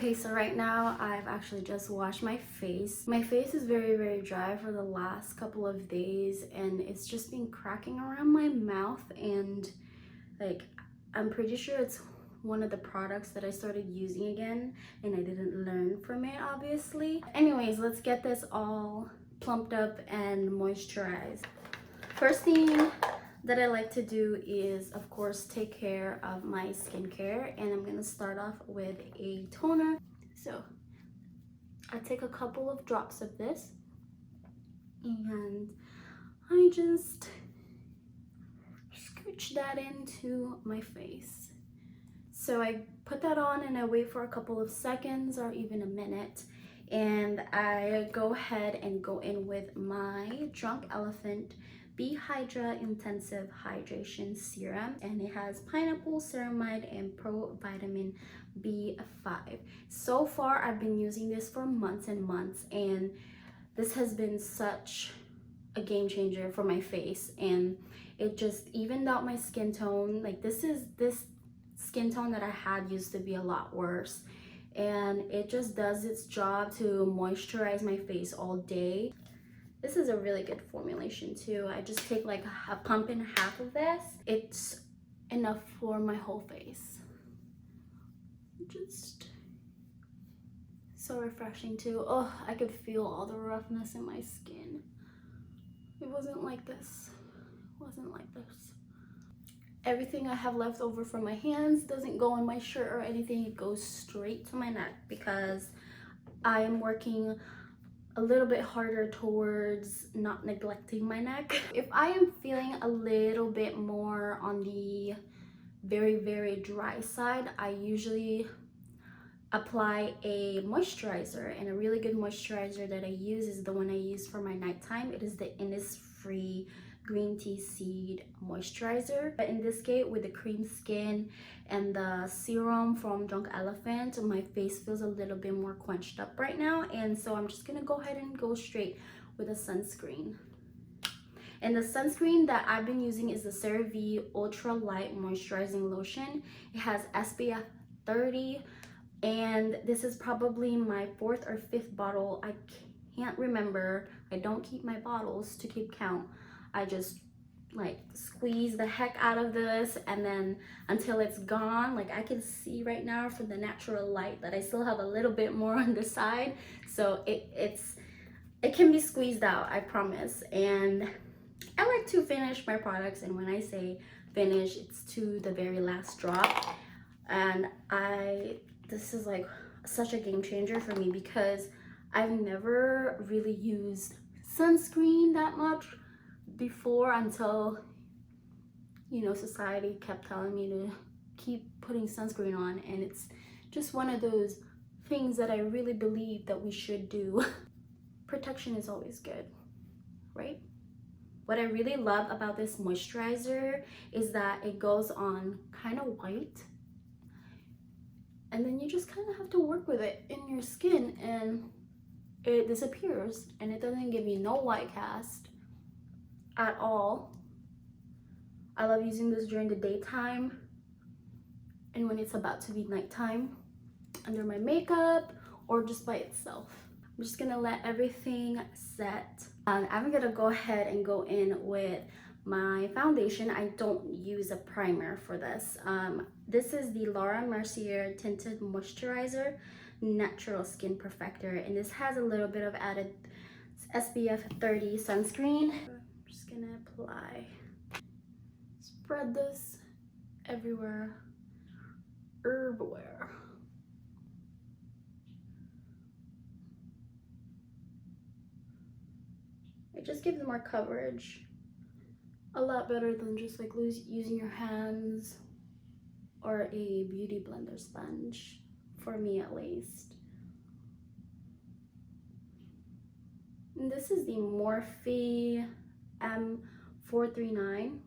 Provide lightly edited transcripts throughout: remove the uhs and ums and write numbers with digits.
Okay, so right now I've actually just washed my face. My face is very dry for the last couple of days, and it's just been cracking around my mouth, and like I'm pretty sure it's one of the products that I started using again and I didn't learn from it, obviously. Anyways, let's get this all plumped up and moisturized. First thing that I like to do is, of course, take care of my skincare, and I'm gonna start off with a toner. So I take a couple of drops of this and I just scooch that into my face. So I put that on and I wait for a couple of seconds or even a minute, and I go ahead and go in with my Drunk Elephant B-Hydra Intensive Hydration Serum, and it has pineapple, ceramide, and pro-vitamin B5. So far, I've been using this for months and months, and this has been such a game changer for my face, and it just evened out my skin tone. Like this skin tone that I had used to be a lot worse, and it just does its job to moisturize my face all day. This is a really good formulation too. I just take like a pump and a half of this. It's enough for my whole face. Just so refreshing too. Oh, I could feel all the roughness in my skin. It wasn't like this. It wasn't like this. Everything I have left over from my hands doesn't go in my shirt or anything. It goes straight to my neck because I am working a little bit harder towards not neglecting my neck. If I am feeling a little bit more on the very dry side, I usually apply a moisturizer, and a really good moisturizer that I use is the one I use for my nighttime. It is the Innisfree green tea seed moisturizer. But in this case, with the cream skin and the serum from Drunk Elephant, my face feels a little bit more quenched up right now, and so I'm just gonna go ahead and go straight with a sunscreen. And the sunscreen that I've been using is the CeraVe Ultra Light Moisturizing Lotion. It has SPF 30, and this is probably my 4th or 5th bottle. I can't remember. I don't keep my bottles to keep count. I just like squeeze the heck out of this, and then until it's gone. Like I can see right now from the natural light that I still have a little bit more on the side, so it can be squeezed out, I promise. And I like to finish my products, and when I say finish, it's to the very last drop. And this is like such a game changer for me because I've never really used sunscreen that much before, until, you know, society kept telling me to keep putting sunscreen on, and it's just one of those things that I really believe that we should do. Protection is always good, right? What I really love about this moisturizer is that it goes on kind of white, and then you just kind of have to work with it in your skin and it disappears, and it doesn't give you no white cast at all. I love using this during the daytime and when it's about to be nighttime, under my makeup or just by itself. I'm just gonna let everything set. I'm gonna go ahead and go in with my foundation. I don't use a primer for this. This is the Laura Mercier Tinted Moisturizer Natural Skin Perfector, and this has a little bit of added SPF 30 sunscreen. I'm just gonna apply. Spread this everywhere, everywhere. It just gives more coverage. A lot better than just like using your hands or a beauty blender sponge, for me at least. And this is the Morphe M439.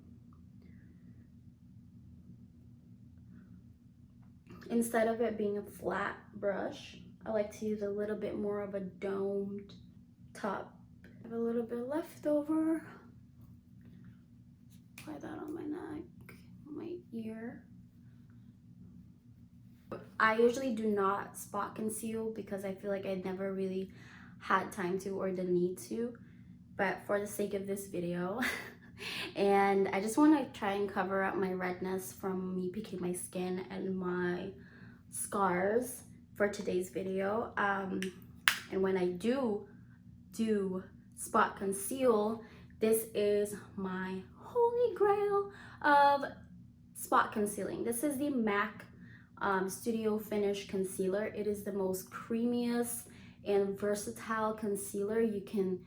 Instead of it being a flat brush, I like to use a little bit more of a domed top. I have a little bit left over. Apply that on my neck, my ear. I usually do not spot conceal because I feel like I never really had time to or the need to, but for the sake of this video, and I just want to try and cover up my redness from me picking my skin and my scars for today's video. And when I do spot conceal, this is my holy grail of spot concealing. This is the MAC Studio Finish Concealer. It is the most creamiest and versatile concealer. You can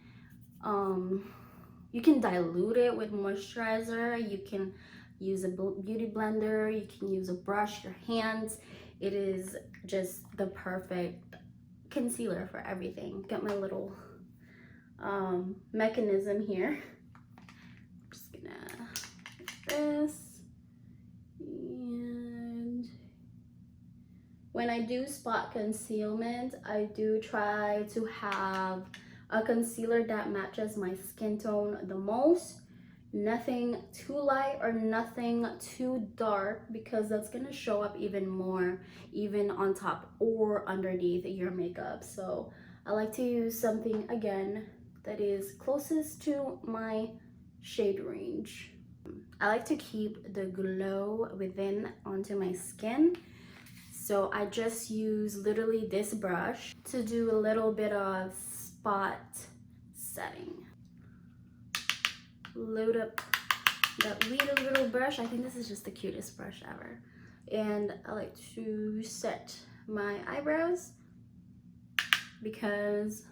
dilute it with moisturizer. You can use a beauty blender. You can use a brush, your hands. It is just the perfect concealer for everything. Got my little mechanism here. I'm just gonna get this. And when I do spot concealment, I do try to have a concealer that matches my skin tone the most. Nothing too light or nothing too dark, because that's gonna show up even more, even on top or underneath your makeup. So I like to use something, again, that is closest to my shade range. I like to keep the glow within onto my skin. So I just use literally this brush to do a little bit of spot setting. Load up that wee little brush. I think this is just the cutest brush ever. And I like to set my eyebrows because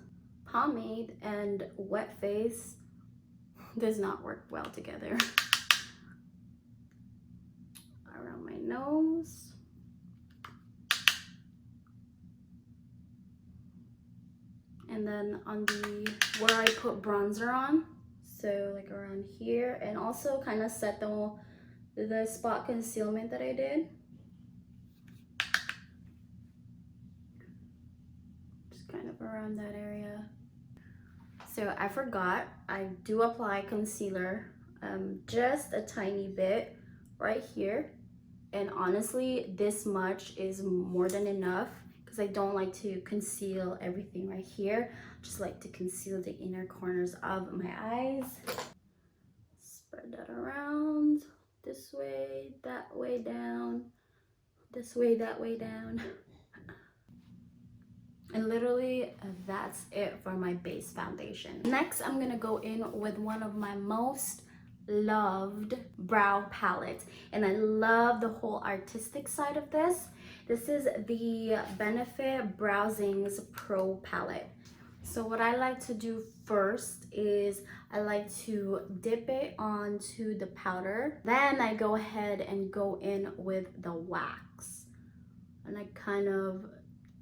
pomade and wet face does not work well together. Around my nose. And then on the, where I put bronzer on, so like around here, and also kind of set the spot concealment that I did. Just kind of around that area. So I forgot, I do apply concealer, just a tiny bit right here. And honestly, this much is more than enough because I don't like to conceal everything right here. I just like to conceal the inner corners of my eyes. Spread that around, this way, that way down, this way, that way down. And literally, that's it for my base foundation. Next, I'm gonna go in with one of my most loved brow palettes, and I love the whole artistic side of this. This is the Benefit Browsings Pro palette. So what I like to do first is I like to dip it onto the powder. Then I go ahead and go in with the wax. And I kind of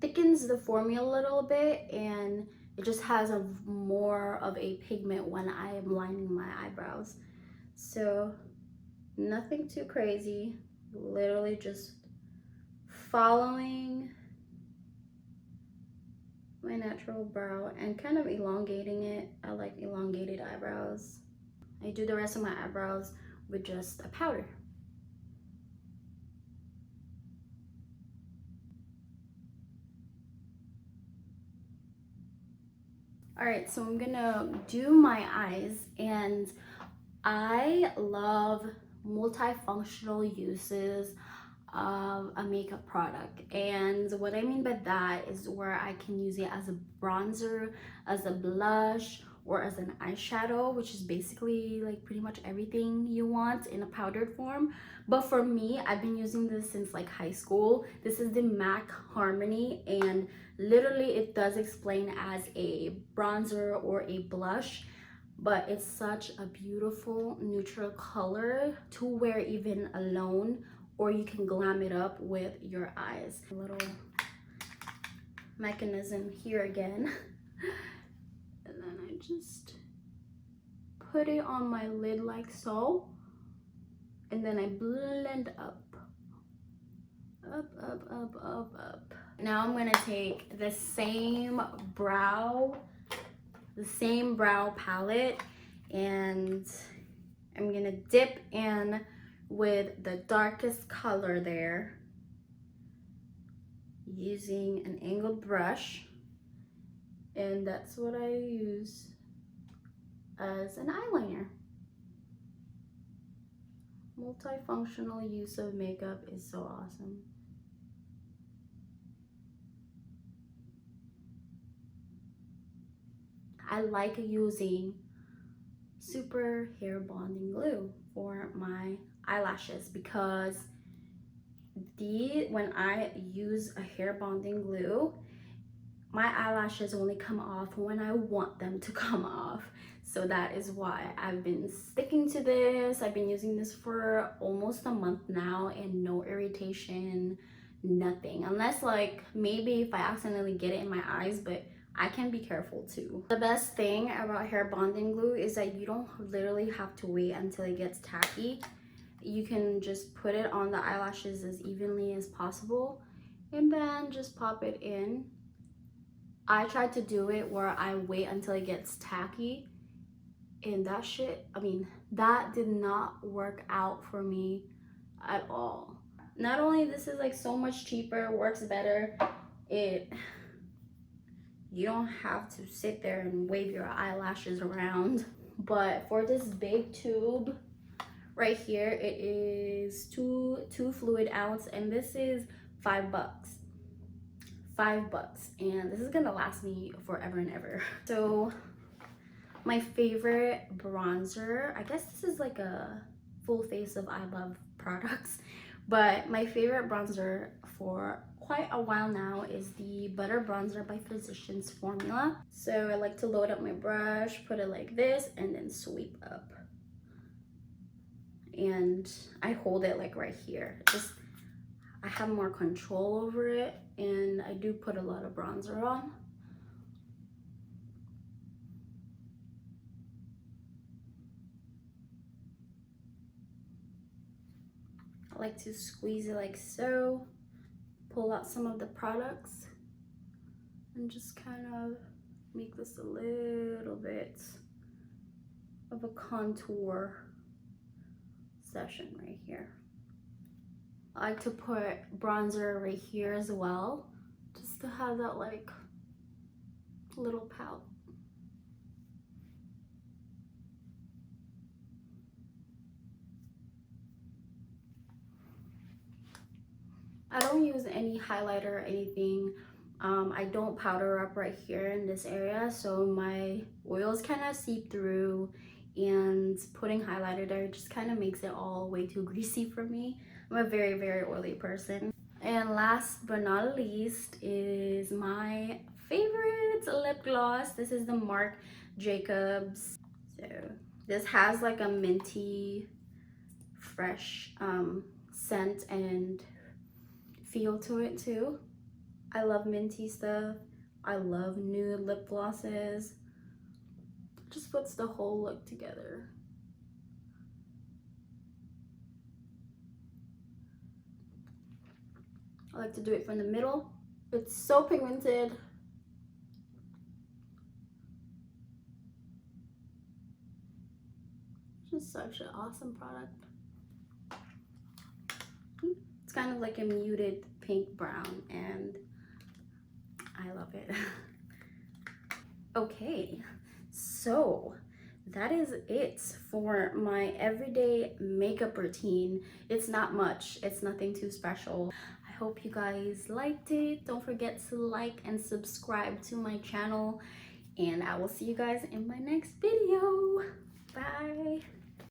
thickens the formula a little bit, and it just has a more of a pigment when I am lining my eyebrows. So nothing too crazy, literally just following my natural brow and kind of elongating it. I like elongated eyebrows. I do the rest of my eyebrows with just a powder. All right, so I'm gonna do my eyes, and I love multifunctional uses of a makeup product. And what I mean by that is where I can use it as a bronzer, as a blush, or as an eyeshadow, which is basically like pretty much everything you want in a powdered form. But for me, I've been using this since like high school. This is the MAC Harmony, and literally it does explain as a bronzer or a blush, but it's such a beautiful neutral color to wear even alone, or you can glam it up with your eyes. A little mechanism here again. And then I just put it on my lid like so. And then I blend up. Up, up, up, up, up. Now I'm gonna take the same brow palette, and I'm gonna dip in with the darkest color there using an angled brush, and that's what I use as an eyeliner. Multifunctional use of makeup is so awesome. I like using super hair bonding glue for my eyelashes because when I use a hair bonding glue, my eyelashes only come off when I want them to come off. So that is why I've been sticking to this. I've been using this for almost a month now and no irritation, nothing. Unless like maybe if I accidentally get it in my eyes, but I can be careful too. The best thing about hair bonding glue is that you don't literally have to wait until it gets tacky. You can just put it on the eyelashes as evenly as possible and then just pop it in. I tried to do it where I wait until it gets tacky, and that shit, I mean, that did not work out for me at all. Not only this is like so much cheaper, works better, you don't have to sit there and wave your eyelashes around. But for this big tube right here, it is two fluid ounce, and this is $5. $5, and this is gonna last me forever and ever. So my favorite bronzer, I guess this is like a full face of I Love products, but my favorite bronzer for quite a while now is the Butter Bronzer by Physicians Formula. So I like to load up my brush, put it like this, and then sweep up. And I hold it like right here. I have more control over it, and I do put a lot of bronzer on. I like to squeeze it like so, pull out some of the products, and just kind of make this a little bit of a contour session right here. I like to put bronzer right here as well, just to have that like little pout. I don't use any highlighter or anything. I don't powder up right here in this area, so my oils kind of seep through, and putting highlighter there just kind of makes it all way too greasy for me. I'm a very, very oily person. And last but not least is my favorite lip gloss. This is the Marc Jacobs. So this has like a minty, fresh scent and feel to it too. I love minty stuff. I love nude lip glosses. Just puts the whole look together. I like to do it from the middle. It's so pigmented. Just such an awesome product. It's kind of like a muted pink brown, and I love it. Okay, so that is it for my everyday makeup routine. It's not much, it's nothing too special. I hope you guys liked it. Don't forget to like and subscribe to my channel, and I will see you guys in my next video. Bye.